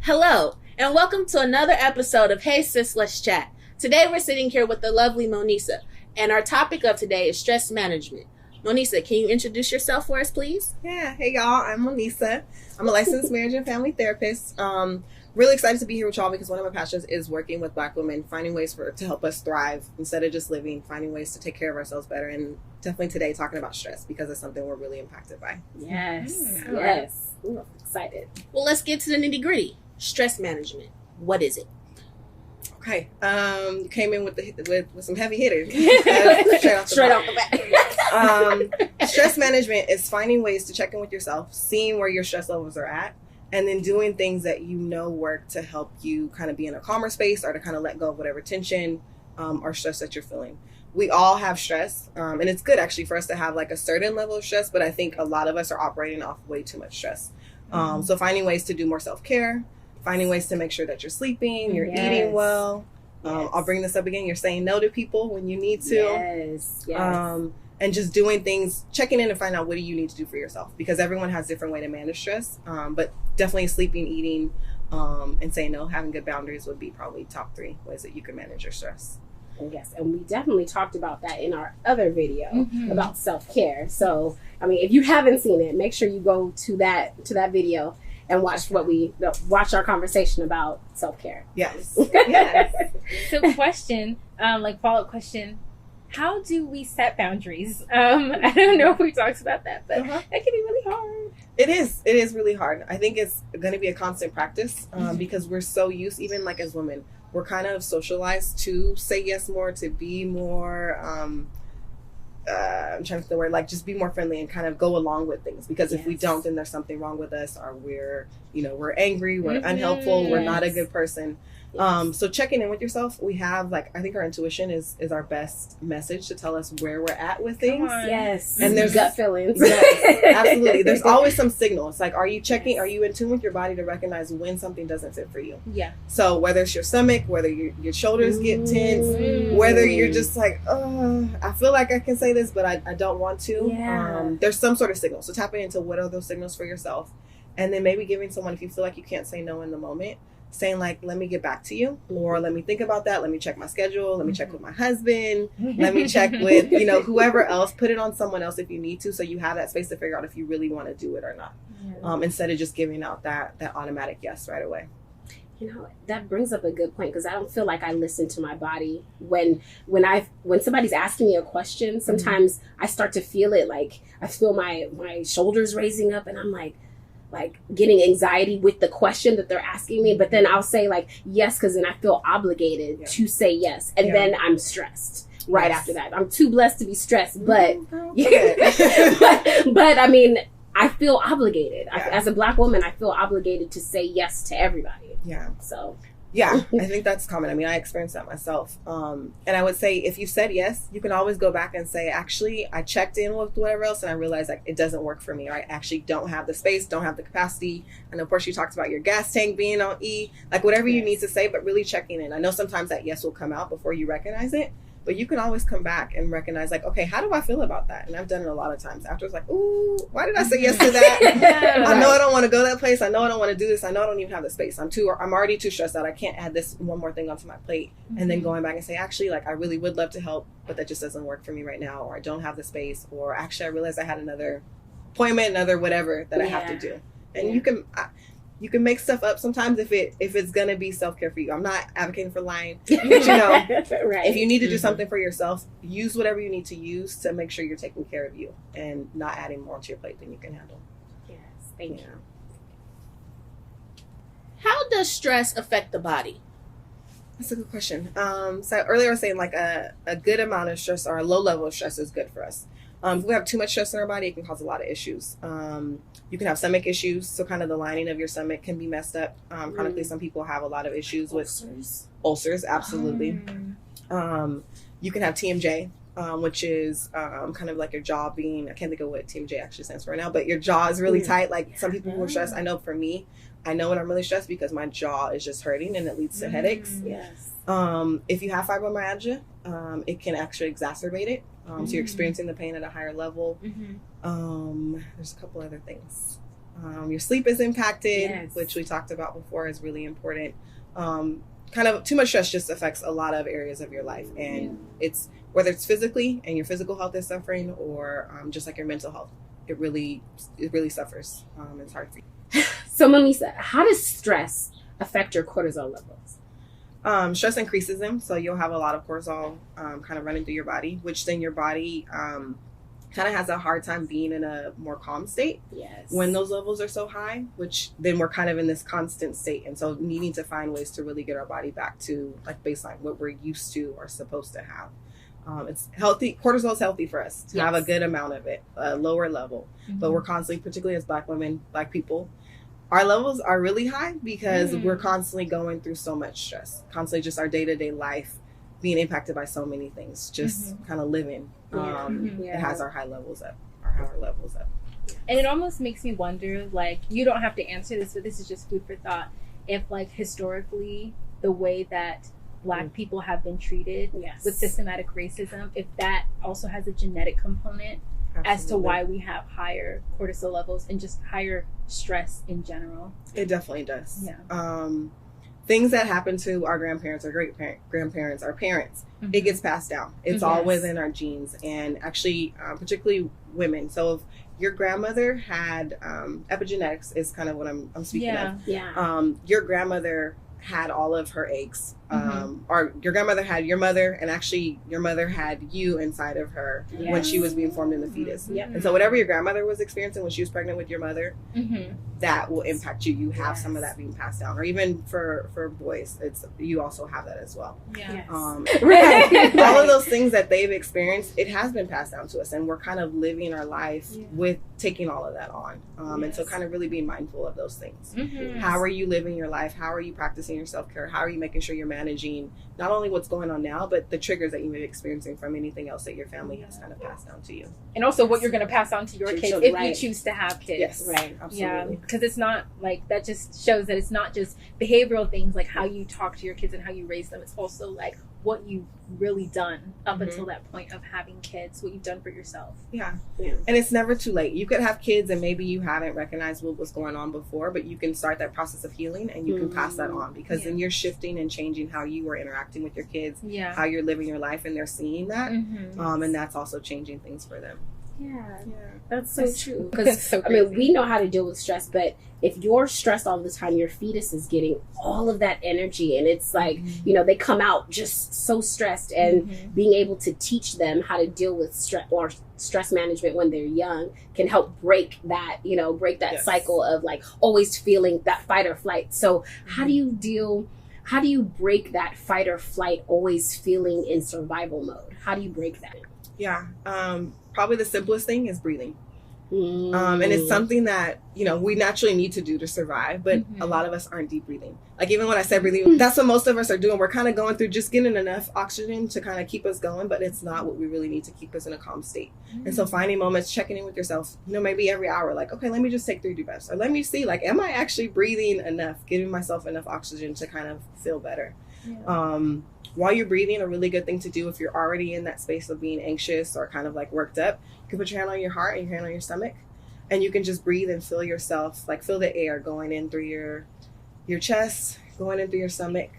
Hello, and welcome to another episode of Hey Sis, Let's Chat. Today we're sitting here with the lovely Moneisa, and our topic of today is stress management. Moneisa, can you introduce yourself for us, please? Yeah, hey y'all, I'm Moneisa. I'm a licensed marriage and family therapist. Really excited to be here with y'all because one of my passions is working with Black women, finding ways to help us thrive instead of just living, finding ways to take care of ourselves better, and definitely today talking about stress because it's something we're really impacted by. Yes. Ooh, excited. Well, let's get to the nitty-gritty. Stress management. What is it? Okay, you came in with some heavy hitters. Straight off the bat. Stress management is finding ways to check in with yourself, seeing where your stress levels are at, and then doing things that you know work to help you kind of be in a calmer space or to kind of let go of whatever tension or stress that you're feeling. We all have stress, and it's good actually for us to have like a certain level of stress, but I think a lot of us are operating off way too much stress. So finding ways to do more self-care, finding ways to make sure that you're sleeping, you're eating well. I'll bring this up again. You're saying no to people when you need to. And just doing things, checking in and find out what do you need to do for yourself, because everyone has different way to manage stress. But definitely sleeping, eating, and saying no, having good boundaries would be probably top 3 ways that you can manage your stress. Yes, and we definitely talked about that in our other video about self-care. So, I mean, if you haven't seen it, make sure you go to that video and watch our conversation about self-care. Yes. So question, follow-up question, how do we set boundaries? I don't know if we talked about that, but that can be really hard. It is really hard. I think it's going to be a constant practice because we're so used, even like as women, we're kind of socialized to say yes more, to be more, I'm trying to think the word, like just be more friendly and kind of go along with things. Because if we don't, then there's something wrong with us, or we're angry, we're unhelpful, we're not a good person. So checking in with yourself, we have I think our intuition is our best message to tell us where we're at with things. Yes. And there's gut feelings. Yes, absolutely. There's always some signal. It's like, are you checking, are you in tune with your body to recognize when something doesn't fit for you? Yeah. So whether it's your stomach, whether your shoulders get tense, whether you're just like, oh, I feel like I can say this, but I don't want to. Yeah. There's some sort of signal. So tapping into what are those signals for yourself. And then maybe giving someone, if you feel like you can't say no in the moment, saying like, let me get back to you, or let me think about that. Let me check my schedule. Let me check with my husband. Let me check with, whoever else. Put it on someone else if you need to, so you have that space to figure out if you really want to do it or not. Instead of just giving out that automatic yes right away. That brings up a good point, because I don't feel like I listen to my body when somebody's asking me a question. Sometimes I start to feel it, like I feel my shoulders raising up, and I'm like getting anxiety with the question that they're asking me. But then I'll say like yes, because then I feel obligated to say yes, and then I'm stressed right after that. I'm too blessed to be stressed, but but I mean, I feel obligated. As a Black woman, I feel obligated to say yes to everybody. So I think that's common. I mean, I experienced that myself. And I would say if you said yes, you can always go back and say, actually, I checked in with whatever else and I realized like it doesn't work for me, or I actually don't have the space, don't have the capacity. I know Porchea talks about your gas tank being on E, like whatever you need to say, but really checking in. I know sometimes that yes will come out before you recognize it, but you can always come back and recognize like, okay, how do I feel about that? And I've done it a lot of times. After it's like, ooh, why did I say yes to that? I know I don't want to go that place. I know I don't want to do this. I know I don't even have the space. I'm already too stressed out. I can't add this one more thing onto my plate. And then going back and say, actually, like I really would love to help, but that just doesn't work for me right now. Or I don't have the space. Or actually I realized I had another appointment, another whatever that I have to do. And you can make stuff up sometimes if it's gonna be self-care for you. I'm not advocating for lying, but if you need to do something for yourself, use whatever you need to use to make sure you're taking care of you and not adding more to your plate than you can handle. Yes, thank you. How does stress affect the body? That's a good question. So earlier I was saying like a good amount of stress or a low level of stress is good for us. If we have too much stress in our body, it can cause a lot of issues. You can have stomach issues, so kind of the lining of your stomach can be messed up. Chronically, some people have a lot of issues with ulcers, absolutely. You can have TMJ, which is kind of like your jaw being, I can't think of what TMJ actually stands for right now, but your jaw is really tight. Like some people who are stressed, I know for me, I know when I'm really stressed because my jaw is just hurting and it leads to headaches. Yes. If you have fibromyalgia, it can actually exacerbate it. So you're experiencing the pain at a higher level. There's a couple other things. Your sleep is impacted, Yes. which we talked about before is really important. Kind of too much stress just affects a lot of areas of your life. And it's whether it's physically and your physical health is suffering, or just like your mental health, it really suffers. It's hard for you. So Moneisa, how does stress affect your cortisol levels? Stress increases them, so you'll have a lot of cortisol kind of running through your body, which then your body kind of has a hard time being in a more calm state Yes. when those levels are so high, which then we're kind of in this constant state. And so needing to find ways to really get our body back to like baseline, what we're used to or supposed to have. It's healthy. Cortisol is healthy for us to have a good amount of it, a lower level. But we're constantly, particularly as Black women, Black people, our levels are really high because we're constantly going through so much stress, constantly just our day-to-day life being impacted by so many things, just kind of living. It has our high levels up, our levels up. And it almost makes me wonder, like, you don't have to answer this, but this is just food for thought. If, like, historically, the way that Black people have been treated with systematic racism, if that also has a genetic component as to why we have higher cortisol levels and just higher stress in general. It definitely does. Yeah. Things that happen to our grandparents, our great-grandparents, our parents, it gets passed down. It's all within our genes, and actually, particularly women. So if your grandmother had epigenetics, is kind of what I'm speaking of. Yeah. Your grandmother had all of her eggs, or your grandmother had your mother, and actually your mother had you inside of her when she was being formed in the fetus. And so whatever your grandmother was experiencing when she was pregnant with your mother, that will impact you. You have some of that being passed down, or even for boys, you also have that as well. All of those things that they've experienced, it has been passed down to us, and we're kind of living our life with taking all of that on. And so kind of really being mindful of those things. How are you living your life? How are you practicing your self-care? How are you making sure you're managing not only what's going on now, but the triggers that you may be experiencing from anything else that your family has kind of passed down to you? And also what you're going to pass on to your kids children, if you choose to have kids. Yes, right. Absolutely. Yeah, because it's not like, that just shows that it's not just behavioral things like how you talk to your kids and how you raise them. It's also like what you've really done up until that point of having kids, what you've done for yourself. Yeah. And it's never too late. You could have kids and maybe you haven't recognized what was going on before, but you can start that process of healing and you can pass that on, because then you're shifting and changing how you are interacting with your kids, how you're living your life, and they're seeing that. And that's also changing things for them. Yeah, that's so true. Because so I mean, we know how to deal with stress, but if you're stressed all the time, your fetus is getting all of that energy, and it's like they come out just so stressed. And being able to teach them how to deal with stress or stress management when they're young can help break that cycle of like always feeling that fight or flight. So how do you break that fight or flight, always feeling in survival mode? How do you break that? Yeah. Probably the simplest thing is breathing. And it's something that, we naturally need to do to survive, but a lot of us aren't deep breathing. Like even when I said breathing, that's what most of us are doing. We're kind of going through just getting enough oxygen to kind of keep us going, but it's not what we really need to keep us in a calm state. And so finding moments, checking in with yourself, maybe every hour, like, okay, let me just take 3 deep breaths, or let me see, like, am I actually breathing enough, giving myself enough oxygen to kind of feel better. While you're breathing, a really good thing to do if you're already in that space of being anxious or kind of like worked up, you can put your hand on your heart and your hand on your stomach, and you can just breathe and feel yourself, like feel the air going in through your chest, going in through your stomach.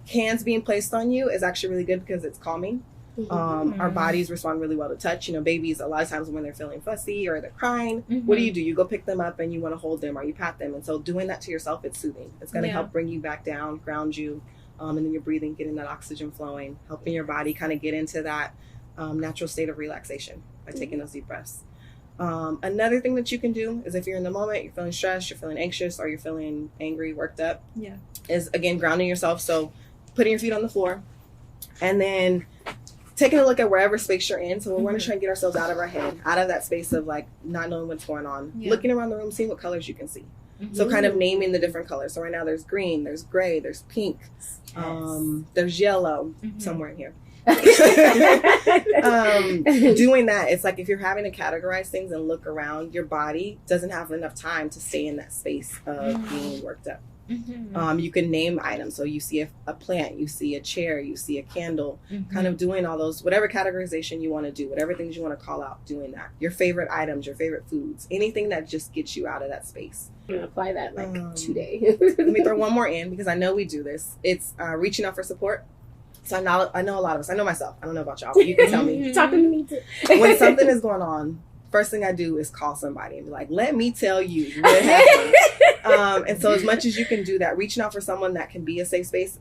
Hands being placed on you is actually really good because it's calming. Our bodies respond really well to touch. Babies, a lot of times when they're feeling fussy or they're crying, what do? You go pick them up and you want to hold them or you pat them. And so doing that to yourself, it's soothing. It's going to help bring you back down, ground you. And then you're breathing, getting that oxygen flowing, helping your body kind of get into that natural state of relaxation by taking those deep breaths. Another thing that you can do is if you're in the moment, you're feeling stressed, you're feeling anxious, or you're feeling angry, worked up, is again grounding yourself. So putting your feet on the floor and then taking a look at wherever space you're in. So we're going to try and get ourselves out of our head, out of that space of like not knowing what's going on, looking around the room, seeing what colors you can see. So kind of naming the different colors. So right now there's green, there's gray, there's pink, there's yellow somewhere in here. Doing that, it's like if you're having to categorize things and look around, your body doesn't have enough time to stay in that space of being worked up. You can name items. So you see a plant, you see a chair, you see a candle, kind of doing all those, whatever categorization you want to do, whatever things you want to call out, doing that. Your favorite items, your favorite foods, anything that just gets you out of that space. I'm going to apply that like today. Let me throw one more in because I know we do this. It's reaching out for support. So I know a lot of us. I know myself. I don't know about y'all, but you can tell me. You're talking to me too. When something is going on, first thing I do is call somebody and be like, let me tell you what happened. And so as much as you can do that, reaching out for someone that can be a safe space.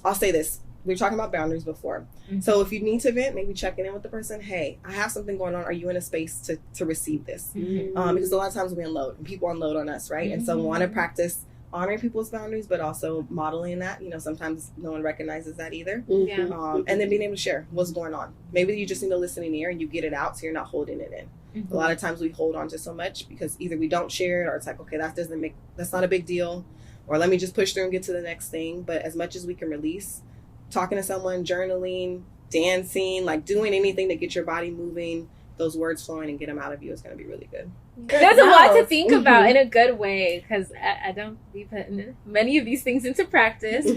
I'll say this. We were talking about boundaries before. So if you need to vent, maybe checking in with the person. Hey, I have something going on. Are you in a space to receive this? Because a lot of times we unload and people unload on us, right? And so we want to practice honoring people's boundaries, but also modeling that. Sometimes no one recognizes that either. And then being able to share what's going on. Maybe you just need a listening ear and you get it out so you're not holding it in. A lot of times we hold on to so much because either we don't share it or it's like, okay, that's not a big deal, or let me just push through and get to the next thing. But as much as we can release, talking to someone, journaling, dancing, like doing anything to get your body moving, those words flowing and get them out of you is going to be really good. There's a lot to think about in a good way, because I don't be putting many of these things into practice.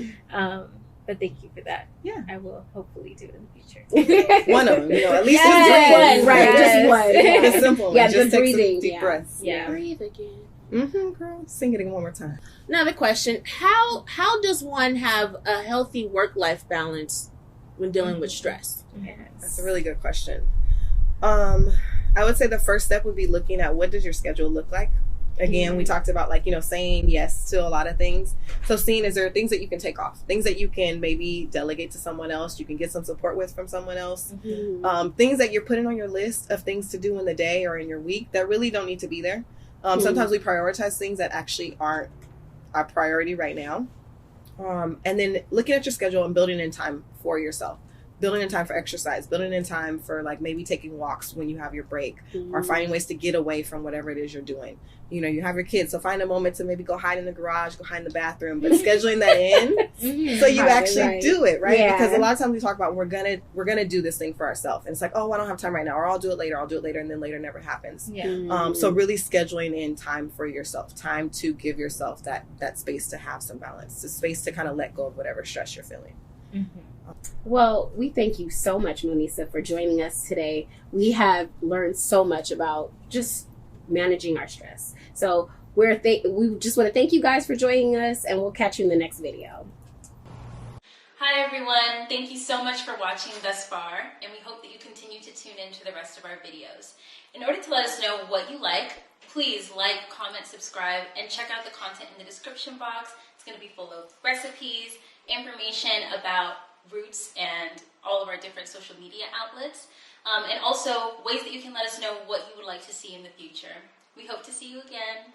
But thank you for that. Yeah. I will hopefully do it in the future. One of them, at least just one. Right, Yes. just one. Yeah. It's simple. Yeah, just the take breathing. some deep breaths. Yeah. Breathe again. Girl. Sing it again one more time. Another question. How does one have a healthy work-life balance when dealing with stress? That's a really good question. I would say the first step would be looking at what does your schedule look like. Again, we talked about saying yes to a lot of things. So seeing, is there things that you can take off? Things that you can maybe delegate to someone else, you can get some support with from someone else. Things that you're putting on your list of things to do in the day or in your week that really don't need to be there. Sometimes we prioritize things that actually aren't our priority right now. And then looking at your schedule and building in time for yourself. Building in time for exercise, building in time for maybe taking walks when you have your break, or finding ways to get away from whatever it is you're doing. You have your kids, so find a moment to maybe go hide in the garage, go hide in the bathroom, but scheduling that in so you actually do it, right? Yeah. Because a lot of times we talk about we're gonna do this thing for ourselves, and it's like, oh, I don't have time right now, or I'll do it later, and then later never happens. So really scheduling in time for yourself, time to give yourself that space to have some balance, the space to kind of let go of whatever stress you're feeling. Well, we thank you so much, Moneisa, for joining us today. We have learned so much about just managing our stress. So we just want to thank you guys for joining us, and we'll catch you in the next video. Hi everyone, thank you so much for watching thus far, and we hope that you continue to tune in to the rest of our videos. In order to let us know what you like, please like, comment, subscribe, and check out the content in the description box. It's going to be full of recipes, information about roots and all of our different social media outlets, and also ways that you can let us know what you would like to see in the future. We hope to see you again.